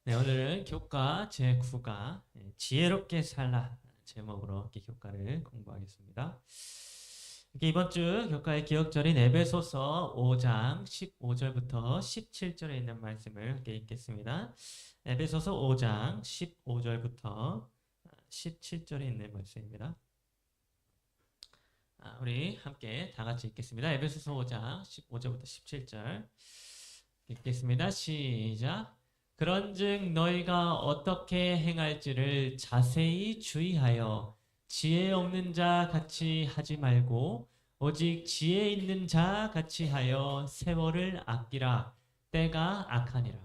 네, 오늘은 교과 제9가 지혜롭게 살라 제목으로 이렇게 교과를 공부하겠습니다. 이렇게 이번 주 교과의 기억절인 에베소서 5장 15절부터 17절에 있는 말씀을 이렇게 읽겠습니다. 에베소서 5장 15절부터 17절에 있는 말씀입니다. 우리 함께 다 같이 읽겠습니다. 에베소서 5장 15절부터 17절 읽겠습니다. 시작. 그런즉 너희가 어떻게 행할지를 자세히 주의하여 지혜 없는 자 같이 하지 말고 오직 지혜 있는 자 같이 하여 세월을 아끼라. 때가 악하니라.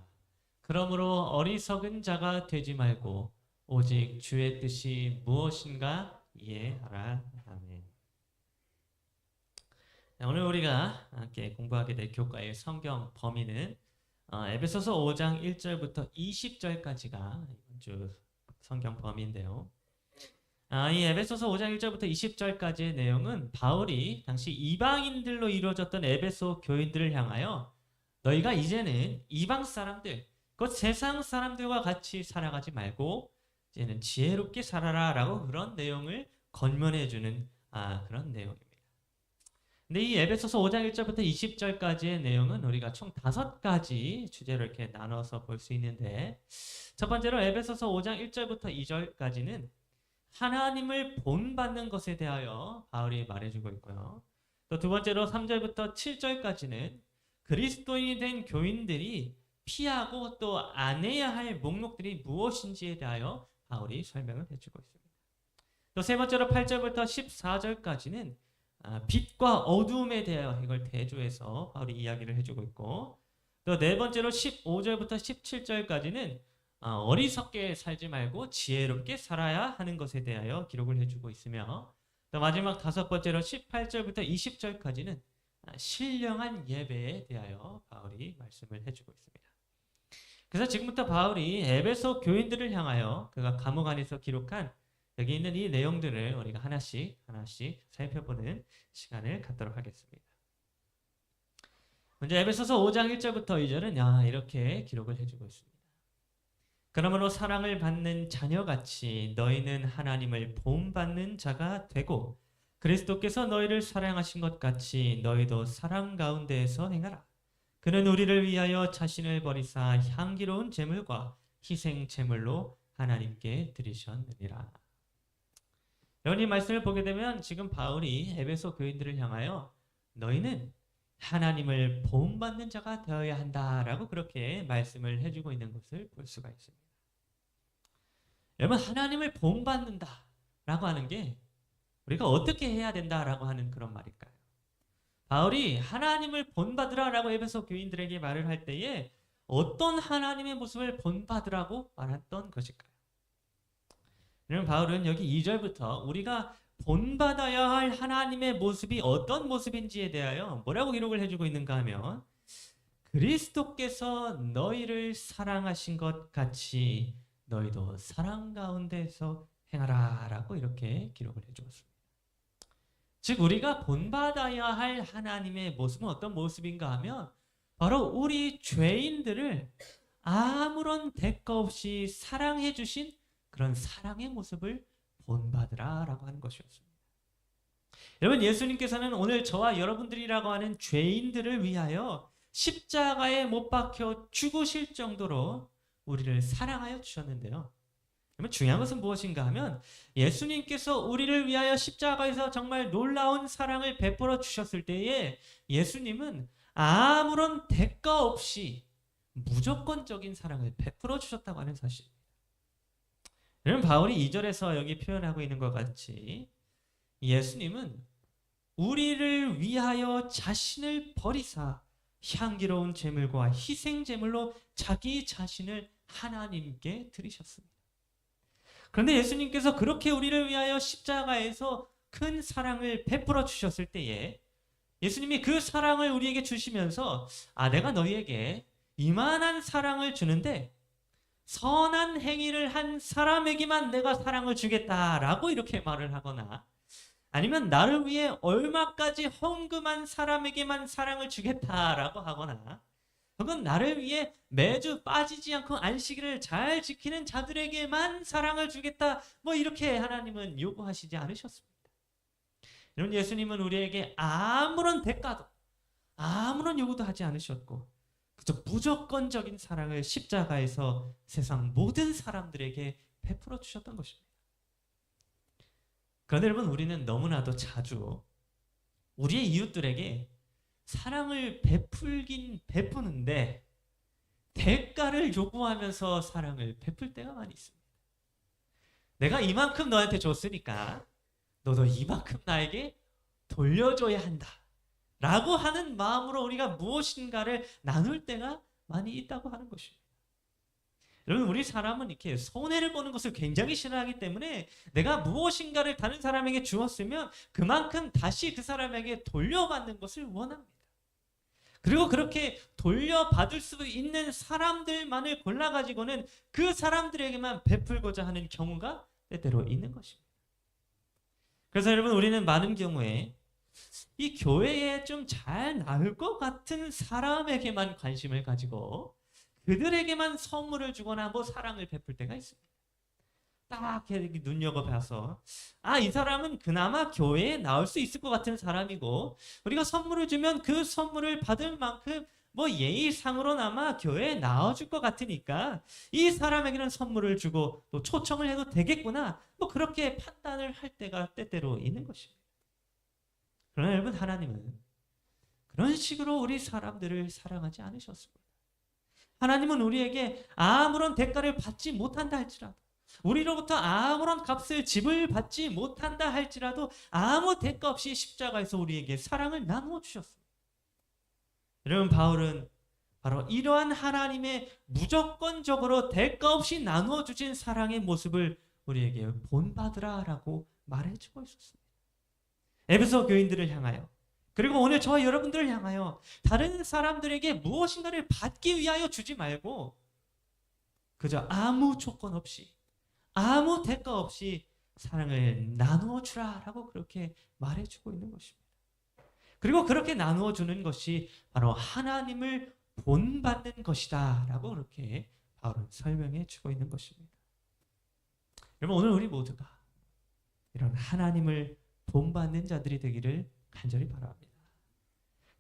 그러므로 어리석은 자가 되지 말고 오직 주의 뜻이 무엇인가 이해하라. 아멘. 오늘 우리가 함께 공부하게 될 교과의 성경 범위는 에베소서 5장 1절부터 20절까지가 이번 주 성경 범위인데요. 이 에베소서 5장 1절부터 20절까지의 내용은 바울이 당시 이방인들로 이루어졌던 에베소 교인들을 향하여 너희가 이제는 이방 사람들, 곧 세상 사람들과 같이 살아가지 말고 이제는 지혜롭게 살아라 라고 그런 내용을 권면해주는 그런 내용입니다. 근데 이 에베소서 5장 1절부터 20절까지의 내용은 우리가 총 5가지 주제로 이렇게 나눠서 볼 수 있는데, 첫 번째로 에베소서 5장 1절부터 2절까지는 하나님을 본받는 것에 대하여 바울이 말해주고 있고요. 또 두 번째로 3절부터 7절까지는 그리스도인이 된 교인들이 피하고 또 안 해야 할 목록들이 무엇인지에 대하여 바울이 설명을 해주고 있습니다. 또 세 번째로 8절부터 14절까지는 빛과 어두움에 대하여 이걸 대조해서 바울이 이야기를 해주고 있고, 또 네 번째로 15절부터 17절까지는 어리석게 살지 말고 지혜롭게 살아야 하는 것에 대하여 기록을 해주고 있으며, 또 마지막 다섯 번째로 18절부터 20절까지는 신령한 예배에 대하여 바울이 말씀을 해주고 있습니다. 그래서 지금부터 바울이 에베소 교인들을 향하여 그가 감옥 안에서 기록한 여기 있는 이 내용들을 우리가 하나씩 살펴보는 시간을 갖도록 하겠습니다. 먼저 에베소서 5장 1절부터 2절은 이렇게 기록을 해주고 있습니다. 그러므로 사랑을 받는 자녀같이 너희는 하나님을 본받는 자가 되고 그리스도께서 너희를 사랑하신 것 같이 너희도 사랑 가운데에서 행하라. 그는 우리를 위하여 자신을 버리사 향기로운 제물과 희생 제물로 하나님께 드리셨느니라. 여러분, 이 말씀을 보게 되면 지금 바울이 에베소 교인들을 향하여 너희는 하나님을 본받는 자가 되어야 한다라고 그렇게 말씀을 해주고 있는 것을 볼 수가 있습니다. 여러분, 하나님을 본받는다라고 하는 게 우리가 어떻게 해야 된다라고 하는 그런 말일까요? 바울이 하나님을 본받으라라고 에베소 교인들에게 말을 할 때에 어떤 하나님의 모습을 본받으라고 말했던 것일까요? 그럼 바울은 여기 2절부터 우리가 본받아야 할 하나님의 모습이 어떤 모습인지에 대하여 뭐라고 기록을 해주고 있는가 하면, 그리스도께서 너희를 사랑하신 것 같이 너희도 사랑 가운데서 행하라 라고 이렇게 기록을 해주었습니다. 즉 우리가 본받아야 할 하나님의 모습은 어떤 모습인가 하면 바로 우리 죄인들을 아무런 대가 없이 사랑해 주신 그런 사랑의 모습을 본받으라 라고 하는 것이었습니다. 여러분, 예수님께서는 오늘 저와 여러분들이라고 하는 죄인들을 위하여 십자가에 못 박혀 죽으실 정도로 우리를 사랑하여 주셨는데요. 그러면 중요한 것은 무엇인가 하면 예수님께서 우리를 위하여 십자가에서 정말 놀라운 사랑을 베풀어 주셨을 때에 예수님은 아무런 대가 없이 무조건적인 사랑을 베풀어 주셨다고 하는 사실입니다. 여러분, 바울이 2절에서 여기 표현하고 있는 것 같이 예수님은 우리를 위하여 자신을 버리사 향기로운 제물과 희생 제물로 자기 자신을 하나님께 드리셨습니다. 그런데 예수님께서 그렇게 우리를 위하여 십자가에서 큰 사랑을 베풀어 주셨을 때에 예수님이 그 사랑을 우리에게 주시면서 내가 너희에게 이만한 사랑을 주는데 선한 행위를 한 사람에게만 내가 사랑을 주겠다라고 이렇게 말을 하거나, 아니면 나를 위해 얼마까지 헌금한 사람에게만 사랑을 주겠다라고 하거나, 혹은 나를 위해 매주 빠지지 않고 안식일을 잘 지키는 자들에게만 사랑을 주겠다. 뭐 이렇게 하나님은 요구하시지 않으셨습니다. 여러분, 예수님은 우리에게 아무런 대가도 아무런 요구도 하지 않으셨고 그저 무조건적인 사랑을 십자가에서 세상 모든 사람들에게 베풀어 주셨던 것입니다. 그런데 여러분, 우리는 너무나도 자주 우리의 이웃들에게 사랑을 베풀긴 베푸는데 대가를 요구하면서 사랑을 베풀 때가 많이 있습니다. 내가 이만큼 너한테 줬으니까 너도 이만큼 나에게 돌려줘야 한다 라고 하는 마음으로 우리가 무엇인가를 나눌 때가 많이 있다고 하는 것입니다. 여러분, 우리 사람은 이렇게 손해를 보는 것을 굉장히 싫어하기 때문에 내가 무엇인가를 다른 사람에게 주었으면 그만큼 다시 그 사람에게 돌려받는 것을 원합니다. 그리고 그렇게 돌려받을 수 있는 사람들만을 골라가지고는 그 사람들에게만 베풀고자 하는 경우가 때때로 있는 것입니다. 그래서 여러분, 우리는 많은 경우에 이 교회에 좀 잘 나올 것 같은 사람에게만 관심을 가지고 그들에게만 선물을 주거나 뭐 사랑을 베풀 때가 있습니다. 딱 이렇게 눈여겨봐서 이 사람은 그나마 교회에 나올 수 있을 것 같은 사람이고 우리가 선물을 주면 그 선물을 받을 만큼 뭐 예의상으로나마 교회에 나와줄 것 같으니까 이 사람에게는 선물을 주고 또 초청을 해도 되겠구나, 뭐 그렇게 판단을 할 때가 때때로 있는 것입니다. 그러나 여러분, 하나님은 그런 식으로 우리 사람들을 사랑하지 않으셨습니다. 하나님은 우리에게 아무런 대가를 받지 못한다 할지라도, 우리로부터 아무런 값을 지불받지 못한다 할지라도 아무 대가 없이 십자가에서 우리에게 사랑을 나누어 주셨습니다. 여러분, 바울은 바로 이러한 하나님의 무조건적으로 대가 없이 나누어 주신 사랑의 모습을 우리에게 본받으라 라고 말해주고 있었습니다. 에베소 교인들을 향하여, 그리고 오늘 저와 여러분들을 향하여 다른 사람들에게 무엇인가를 받기 위하여 주지 말고 그저 아무 조건 없이 아무 대가 없이 사랑을 나누어 주라 라고 그렇게 말해주고 있는 것입니다. 그리고 그렇게 나누어 주는 것이 바로 하나님을 본받는 것이다 라고 그렇게 바울은 설명해 주고 있는 것입니다. 여러분, 오늘 우리 모두가 이런 하나님을 본받는 자들이 되기를 간절히 바랍니다.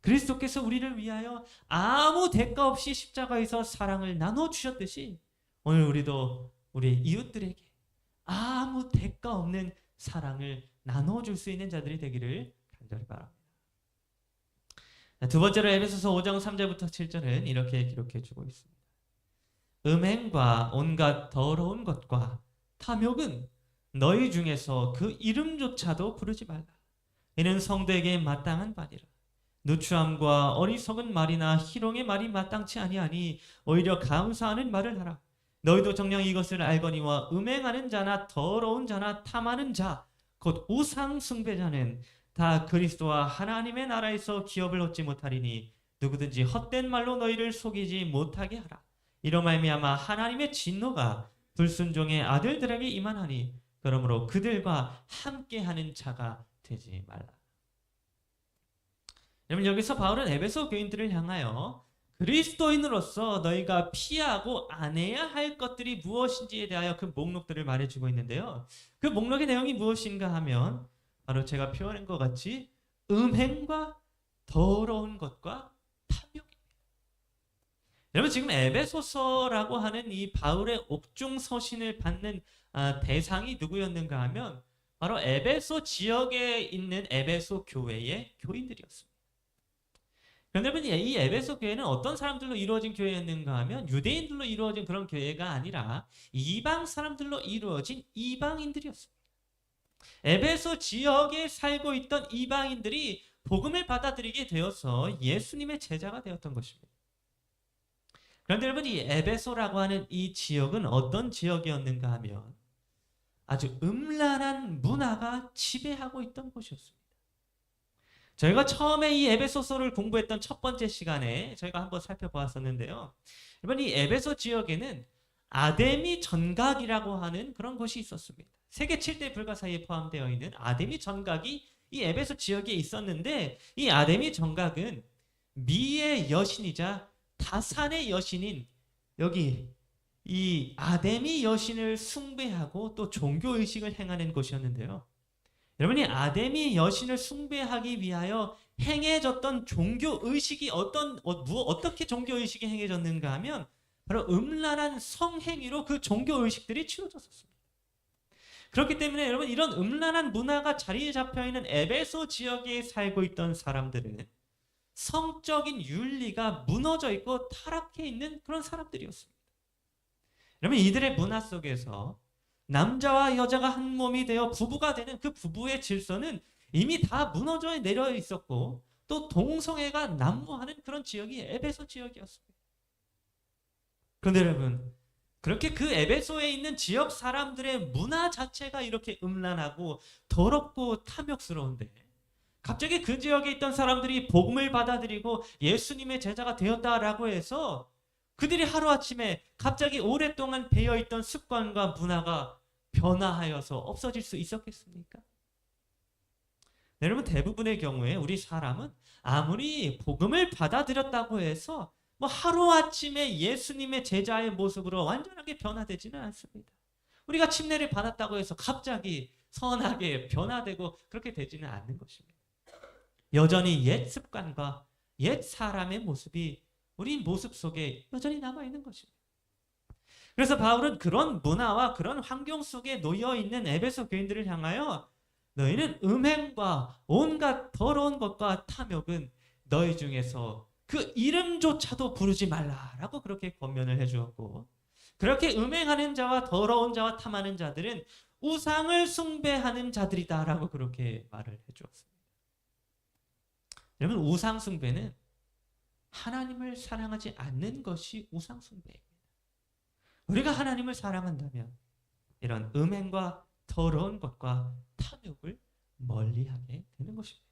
그리스도께서 우리를 위하여 아무 대가 없이 십자가에서 사랑을 나눠 주셨듯이 오늘 우리도 우리 이웃들에게 아무 대가 없는 사랑을 나눠 줄 수 있는 자들이 되기를 간절히 바랍니다. 두 번째로 에베소서 5장 3절부터 7절은 이렇게 기록해 주고 있습니다. 음행과 온갖 더러운 것과 탐욕은 너희 중에서 그 이름조차도 부르지 말라. 이는 성도에게 마땅한 바니라. 누추함과 어리석은 말이나 희롱의 말이 마땅치 아니하니 오히려 감사하는 말을 하라. 너희도 정녕 이것을 알거니와 음행하는 자나 더러운 자나 탐하는 자 곧 우상 숭배자는 다 그리스도와 하나님의 나라에서 기업을 얻지 못하리니 누구든지 헛된 말로 너희를 속이지 못하게 하라. 이로 말미암아 하나님의 진노가 불순종의 아들들에게 임하나니 그러므로 그들과 함께하는 자가 되지 말라. 여러분, 여기서 바울은 에베소 교인들을 향하여 그리스도인으로서 너희가 피하고 안 해야 할 것들이 무엇인지에 대하여 그 목록들을 말해주고 있는데요. 그 목록의 내용이 무엇인가 하면 바로 제가 표현한 것 같이 음행과 더러운 것과 탐욕입니다. 여러분, 지금 에베소서라고 하는 이 바울의 옥중 서신을 받는 대상이 누구였는가 하면 바로 에베소 지역에 있는 에베소 교회의 교인들이었습니다. 그런데 이 에베소 교회는 어떤 사람들로 이루어진 교회였는가 하면 유대인들로 이루어진 그런 교회가 아니라 이방 사람들로 이루어진 이방인들이었습니다. 에베소 지역에 살고 있던 이방인들이 복음을 받아들이게 되어서 예수님의 제자가 되었던 것입니다. 그런데 여러분, 이 에베소라고 하는 이 지역은 어떤 지역이었는가 하면 아주 음란한 문화가 지배하고 있던 곳이었습니다. 저희가 처음에 이 에베소서를 공부했던 첫 번째 시간에 저희가 한번 살펴보았었는데요. 이번 이 에베소 지역에는 아데미 전각이라고 하는 그런 곳이 있었습니다. 세계 7대 불가 사이에 포함되어 있는 아데미 전각이 이 에베소 지역에 있었는데 이 아데미 전각은 미의 여신이자 다산의 여신인 여기 이 아데미 여신을 숭배하고 또 종교 의식을 행하는 곳이었는데요. 여러분이 아데미 여신을 숭배하기 위하여 행해졌던 종교 의식이 어떻게 종교 의식이 행해졌는가 하면 바로 음란한 성행위로 그 종교 의식들이 치러졌었습니다. 그렇기 때문에 여러분 이런 음란한 문화가 자리에 잡혀 있는 에베소 지역에 살고 있던 사람들은 성적인 윤리가 무너져 있고 타락해 있는 그런 사람들이었습니다. 여러분 이들의 문화 속에서 남자와 여자가 한 몸이 되어 부부가 되는 그 부부의 질서는 이미 다 무너져 내려 있었고 또 동성애가 난무하는 그런 지역이 에베소 지역이었습니다. 그런데 여러분 그렇게 그 에베소에 있는 지역 사람들의 문화 자체가 이렇게 음란하고 더럽고 탐욕스러운데 갑자기 그 지역에 있던 사람들이 복음을 받아들이고 예수님의 제자가 되었다라고 해서 그들이 하루아침에 갑자기 오랫동안 배어있던 습관과 문화가 변화하여서 없어질 수 있었겠습니까? 네, 여러분 대부분의 경우에 우리 사람은 아무리 복음을 받아들였다고 해서 뭐 하루아침에 예수님의 제자의 모습으로 완전하게 변화되지는 않습니다. 우리가 침례를 받았다고 해서 갑자기 선하게 변화되고 그렇게 되지는 않는 것입니다. 여전히 옛 습관과 옛 사람의 모습이 우리 모습 속에 여전히 남아있는 것입니다. 그래서 바울은 그런 문화와 그런 환경 속에 놓여있는 에베소 교인들을 향하여 너희는 음행과 온갖 더러운 것과 탐욕은 너희 중에서 그 이름조차도 부르지 말라라고 그렇게 권면을 해주었고 그렇게 음행하는 자와 더러운 자와 탐하는 자들은 우상을 숭배하는 자들이다라고 그렇게 말을 해주었습니다. 여러분 우상 숭배는 하나님을 사랑하지 않는 것이 우상 숭배입니다. 우리가 하나님을 사랑한다면 이런 음행과 더러운 것과 탐욕을 멀리하게 되는 것입니다.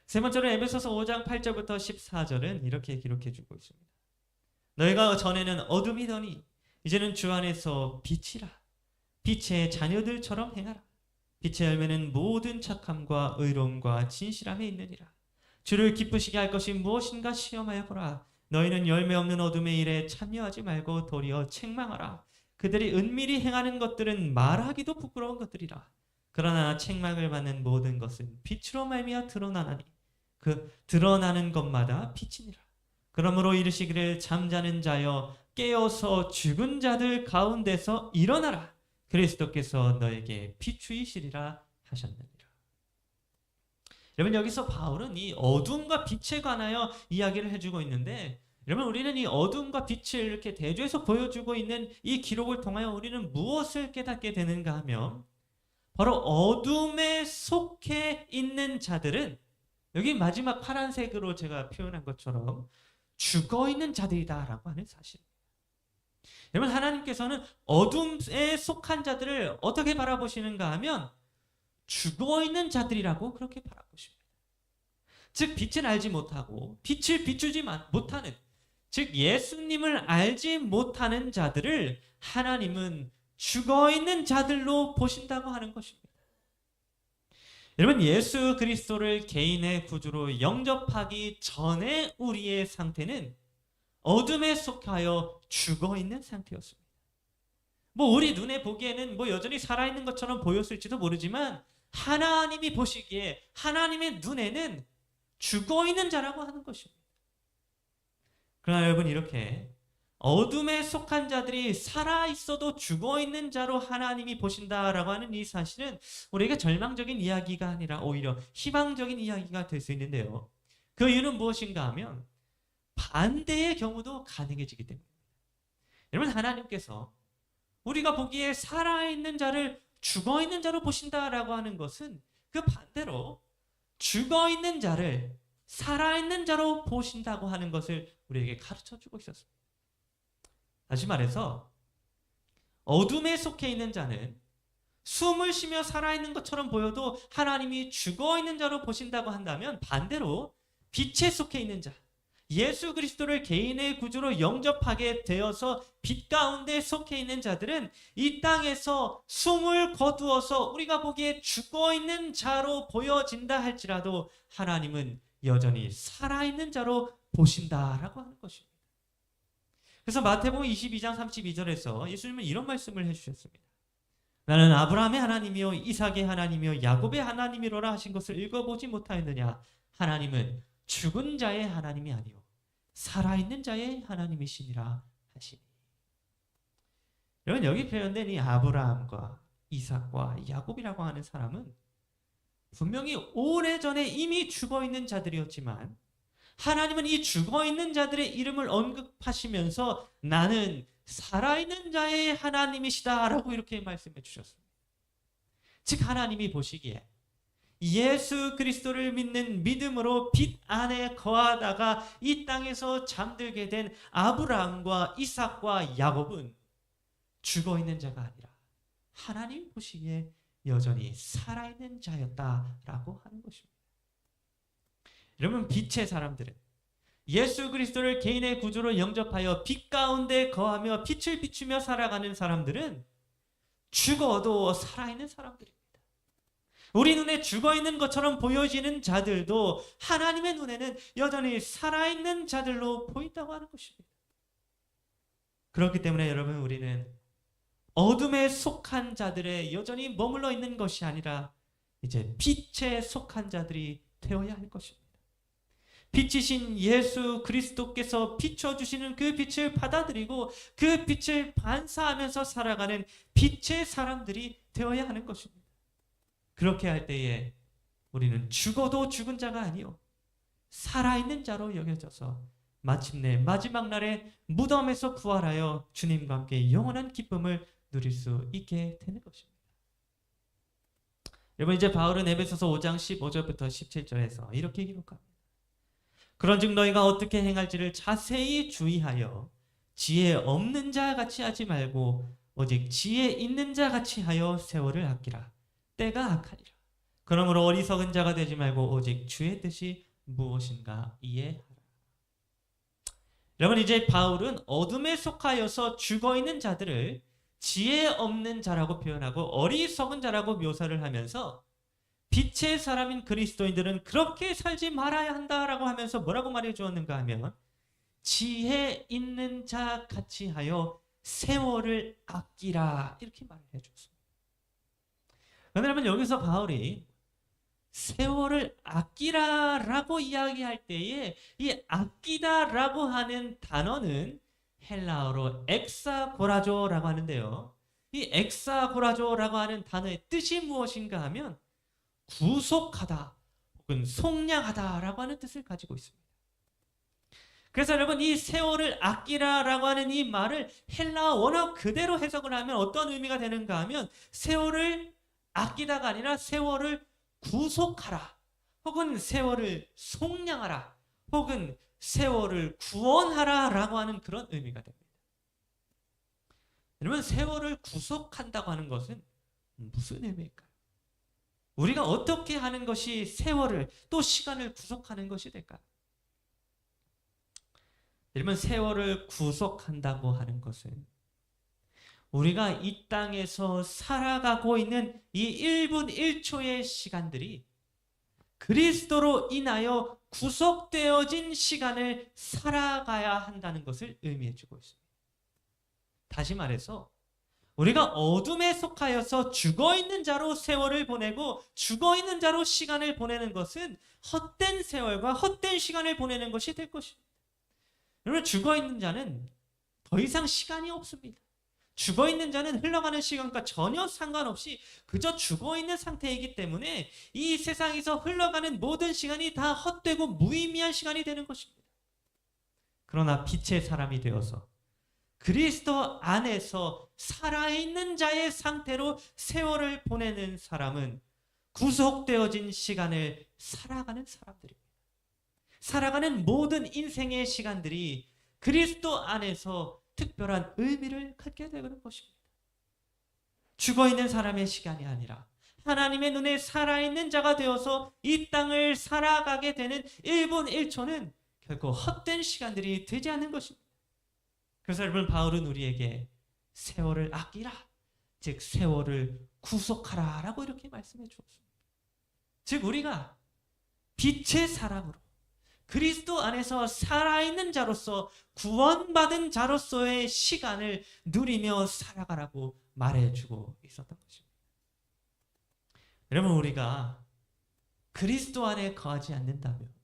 세 번째로 에베소서 5장 8절부터 14절은 이렇게 기록해주고 있습니다. 너희가 전에는 어둠이더니 이제는 주 안에서 빛이라. 빛의 자녀들처럼 행하라. 빛의 열매는 모든 착함과 의로움과 진실함에 있느니라. 주를 기쁘시게 할 것이 무엇인가 시험하여 보라. 너희는 열매 없는 어둠의 일에 참여하지 말고 도리어 책망하라. 그들이 은밀히 행하는 것들은 말하기도 부끄러운 것들이라. 그러나 책망을 받는 모든 것은 빛으로 말미암아 드러나나니 그 드러나는 것마다 빛이니라. 그러므로 이르시기를 잠자는 자여 깨어서 죽은 자들 가운데서 일어나라. 그리스도께서 너에게 비추이시리라 하셨느니라. 여러분 여기서 바울은 이 어둠과 빛에 관하여 이야기를 해주고 있는데 여러분 우리는 이 어둠과 빛을 이렇게 대조해서 보여주고 있는 이 기록을 통하여 우리는 무엇을 깨닫게 되는가 하면 바로 어둠에 속해 있는 자들은 여기 마지막 파란색으로 제가 표현한 것처럼 죽어있는 자들이다라고 하는 사실입니다. 여러분 하나님께서는 어둠에 속한 자들을 어떻게 바라보시는가 하면 죽어있는 자들이라고 그렇게 바라보십니다. 즉 빛을 알지 못하고 빛을 비추지 못하는 즉 예수님을 알지 못하는 자들을 하나님은 죽어있는 자들로 보신다고 하는 것입니다. 여러분 예수 그리스도를 개인의 구주로 영접하기 전에 우리의 상태는 어둠에 속하여 죽어있는 상태였습니다. 뭐 우리 눈에 보기에는 뭐 여전히 살아있는 것처럼 보였을지도 모르지만 하나님이 보시기에 하나님의 눈에는 죽어있는 자라고 하는 것입니다. 그러나 여러분 이렇게 어둠에 속한 자들이 살아있어도 죽어있는 자로 하나님이 보신다라고 하는 이 사실은 우리에게 절망적인 이야기가 아니라 오히려 희망적인 이야기가 될 수 있는데요. 그 이유는 무엇인가 하면 반대의 경우도 가능해지기 때문입니다. 여러분 하나님께서 우리가 보기에 살아있는 자를 죽어있는 자로 보신다라고 하는 것은 그 반대로 죽어있는 자를 살아있는 자로 보신다고 하는 것을 우리에게 가르쳐주고 있었습니다. 다시 말해서 어둠에 속해 있는 자는 숨을 쉬며 살아있는 것처럼 보여도 하나님이 죽어있는 자로 보신다고 한다면 반대로 빛에 속해 있는 자 예수 그리스도를 개인의 구주로 영접하게 되어서 빛 가운데 속해 있는 자들은 이 땅에서 숨을 거두어서 우리가 보기에 죽어있는 자로 보여진다 할지라도 하나님은 여전히 살아있는 자로 보신다라고 하는 것입니다. 그래서 마태복음 22장 32절에서 예수님은 이런 말씀을 해주셨습니다. 나는 아브라함의 하나님이요 이삭의 하나님이요 야곱의 하나님이로라 하신 것을 읽어보지 못하였느냐. 하나님은 죽은 자의 하나님이 아니요 살아있는 자의 하나님이시니라 하시니. 여러분, 여기 표현된 이 아브라함과 이삭과 야곱이라고 하는 사람은 분명히 오래전에 이미 죽어있는 자들이었지만 하나님은 이 죽어있는 자들의 이름을 언급하시면서 나는 살아있는 자의 하나님이시다라고 이렇게 말씀해 주셨습니다. 즉 하나님이 보시기에 예수 그리스도를 믿는 믿음으로 빛 안에 거하다가 이 땅에서 잠들게 된 아브라함과 이삭과 야곱은 죽어있는 자가 아니라 하나님 보시기에 여전히 살아있는 자였다라고 하는 것입니다. 여러분, 빛의 사람들은 예수 그리스도를 개인의 구주로 영접하여 빛 가운데 거하며 빛을 비추며 살아가는 사람들은 죽어도 살아있는 사람들입니다. 우리 눈에 죽어있는 것처럼 보여지는 자들도 하나님의 눈에는 여전히 살아있는 자들로 보인다고 하는 것입니다. 그렇기 때문에 여러분, 우리는 어둠에 속한 자들에 여전히 머물러 있는 것이 아니라 이제 빛에 속한 자들이 되어야 할 것입니다. 빛이신 예수 그리스도께서 비춰주시는 그 빛을 받아들이고 그 빛을 반사하면서 살아가는 빛의 사람들이 되어야 하는 것입니다. 그렇게 할 때에 우리는 죽어도 죽은 자가 아니요 살아있는 자로 여겨져서 마침내 마지막 날에 무덤에서 부활하여 주님과 함께 영원한 기쁨을 누릴 수 있게 되는 것입니다. 여러분, 이제 바울은 에베소서 5장 15절부터 17절에서 이렇게 기록합니다. 그런즉 너희가 어떻게 행할지를 자세히 주의하여 지혜 없는 자 같이 하지 말고 오직 지혜 있는 자 같이 하여 세월을 아끼라. 때가 악하니라. 그러므로 어리석은 자가 되지 말고 오직 주의 뜻이 무엇인가 이해하라. 여러분, 이제 바울은 어둠에 속하여서 죽어있는 자들을 지혜 없는 자라고 표현하고 어리석은 자라고 묘사를 하면서 빛의 사람인 그리스도인들은 그렇게 살지 말아야 한다라고 하면서 뭐라고 말해 주었는가 하면 지혜 있는 자 같이 하여 세월을 아끼라 이렇게 말을 해줬습니다. 그러면 여기서 바울이 세월을 아끼라라고 이야기할 때에 이 아끼다라고 하는 단어는 헬라어로 엑사고라조라고 하는데요. 이 엑사고라조라고 하는 단어의 뜻이 무엇인가 하면 구속하다 혹은 속량하다라고 하는 뜻을 가지고 있습니다. 그래서 여러분, 이 세월을 아끼라라고 하는 이 말을 헬라어 원어 그대로 해석을 하면 어떤 의미가 되는가 하면 세월을 아끼다가 아니라 세월을 구속하라 혹은 세월을 속량하라 혹은 세월을 구원하라 라고 하는 그런 의미가 됩니다. 여러분, 세월을 구속한다고 하는 것은 무슨 의미일까요? 우리가 어떻게 하는 것이 세월을 또 시간을 구속하는 것이 될까요? 여러분, 세월을 구속한다고 하는 것은 우리가 이 땅에서 살아가고 있는 이 1분 1초의 시간들이 그리스도로 인하여 구속되어진 시간을 살아가야 한다는 것을 의미해주고 있습니다. 다시 말해서 우리가 어둠에 속하여서 죽어있는 자로 세월을 보내고 죽어있는 자로 시간을 보내는 것은 헛된 세월과 헛된 시간을 보내는 것이 될 것입니다. 여러분, 죽어있는 자는 더 이상 시간이 없습니다. 죽어있는 자는 흘러가는 시간과 전혀 상관없이 그저 죽어있는 상태이기 때문에 이 세상에서 흘러가는 모든 시간이 다 헛되고 무의미한 시간이 되는 것입니다. 그러나 빛의 사람이 되어서 그리스도 안에서 살아있는 자의 상태로 세월을 보내는 사람은 구속되어진 시간을 살아가는 사람들입니다. 살아가는 모든 인생의 시간들이 그리스도 안에서 특별한 의미를 갖게 되는 것입니다. 죽어있는 사람의 시간이 아니라 하나님의 눈에 살아있는 자가 되어서 이 땅을 살아가게 되는 1분 1초는 결코 헛된 시간들이 되지 않는 것입니다. 그래서 여러분, 바울은 우리에게 세월을 아끼라, 즉 세월을 구속하라 라고 이렇게 말씀해 주었습니다. 즉 우리가 빛의 사람으로 그리스도 안에서 살아있는 자로서 구원받은 자로서의 시간을 누리며 살아가라고 말해주고 있었던 것입니다. 여러분, 우리가 그리스도 안에 거하지 않는다면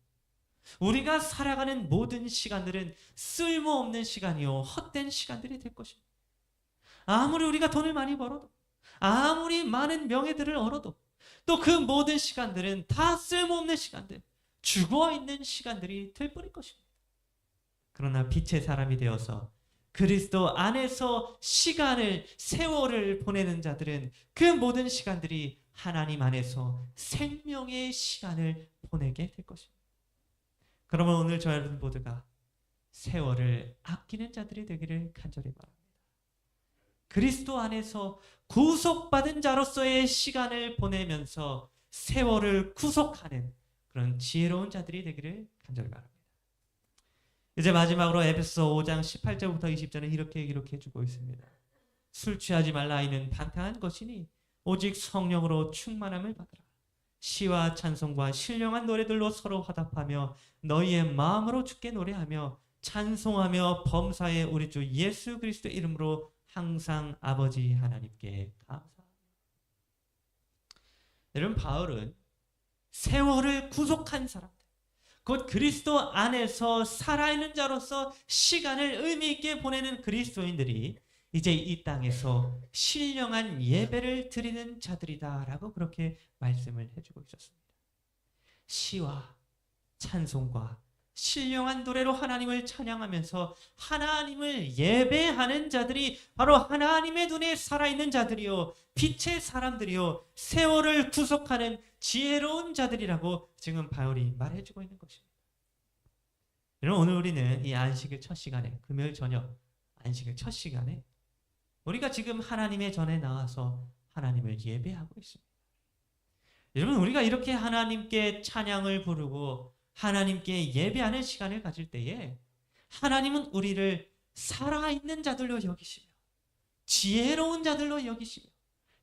우리가 살아가는 모든 시간들은 쓸모없는 시간이요 헛된 시간들이 될 것입니다. 아무리 우리가 돈을 많이 벌어도, 아무리 많은 명예들을 얻어도, 또 그 모든 시간들은 다 쓸모없는 시간들, 죽어있는 시간들이 될 뿐일 것입니다. 그러나 빛의 사람이 되어서 그리스도 안에서 시간을, 세월을 보내는 자들은 그 모든 시간들이 하나님 안에서 생명의 시간을 보내게 될 것입니다. 그러면 오늘 저 여러분 모두가 세월을 아끼는 자들이 되기를 간절히 바랍니다. 그리스도 안에서 구속받은 자로서의 시간을 보내면서 세월을 구속하는 그런 지혜로운 자들이 되기를 간절히 바랍니다. 이제 마지막으로 에베소서 5장 18절부터 20절은 이렇게 기록해 주고 있습니다. 술 취하지 말라. 이는 방탕한 것이니 오직 성령으로 충만함을 받으라. 시와 찬송과 신령한 노래들로 서로 화답하며 너희의 마음으로 주께 노래하며 찬송하며 범사에 우리 주 예수 그리스도의 이름으로 항상 아버지 하나님께 감사합니다. 여러분, 바울은 세월을 구속한 사람들, 곧 그리스도 안에서 살아있는 자로서 시간을 의미 있게 보내는 그리스도인들이 이제 이 땅에서 신령한 예배를 드리는 자들이다라고 그렇게 말씀을 해주고 있었습니다. 시와 찬송과 신령한 노래로 하나님을 찬양하면서 하나님을 예배하는 자들이 바로 하나님의 눈에 살아있는 자들이요 빛의 사람들이요 세월을 구속하는 지혜로운 자들이라고 지금 바울이 말해주고 있는 것입니다. 여러분, 오늘 우리는 이 안식일 첫 시간에, 금요일 저녁 안식일 첫 시간에 우리가 지금 하나님의 전에 나와서 하나님을 예배하고 있습니다. 여러분, 우리가 이렇게 하나님께 찬양을 부르고 하나님께 예배하는 시간을 가질 때에 하나님은 우리를 살아있는 자들로 여기시며 지혜로운 자들로 여기시며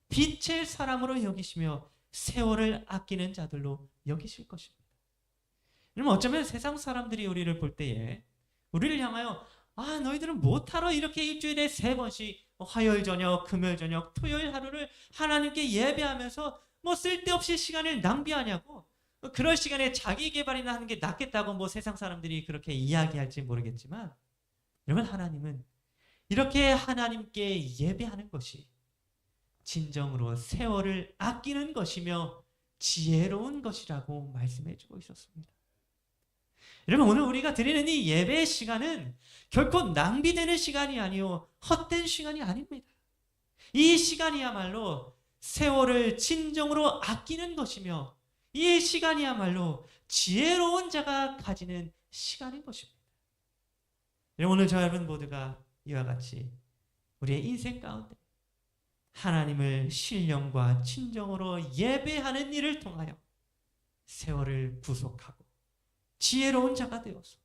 빛의 사람으로 여기시며 세월을 아끼는 자들로 여기실 것입니다. 여러분, 어쩌면 세상 사람들이 우리를 볼 때에 우리를 향하여 너희들은 못하러 이렇게 일주일에 3번씩 화요일 저녁, 금요일 저녁, 토요일 하루를 하나님께 예배하면서 쓸데없이 시간을 낭비하냐고, 그럴 시간에 자기 개발이나 하는 게 낫겠다고 세상 사람들이 그렇게 이야기할지 모르겠지만, 여러분, 하나님은 이렇게 하나님께 예배하는 것이 진정으로 세월을 아끼는 것이며 지혜로운 것이라고 말씀해 주고 있었습니다. 여러분, 오늘 우리가 드리는 이 예배의 시간은 결코 낭비되는 시간이 아니요 헛된 시간이 아닙니다. 이 시간이야말로 세월을 진정으로 아끼는 것이며 이 시간이야말로 지혜로운 자가 가지는 시간인 것입니다. 오늘 저 여러분 모두가 이와 같이 우리의 인생 가운데 하나님을 신령과 진정으로 예배하는 일을 통하여 세월을 구속하고 지혜로운 자가 되어서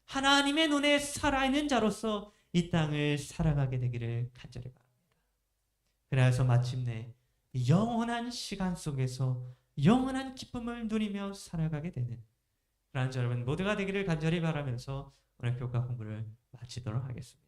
하나님의 눈에 살아있는 자로서 이 땅을 살아가게 되기를 간절히 바랍니다. 그래서 마침내 영원한 시간 속에서 영원한 기쁨을 누리며 살아가게 되는 그런 여러분 모두가 되기를 간절히 바라면서 오늘 교과 공부를 마치도록 하겠습니다.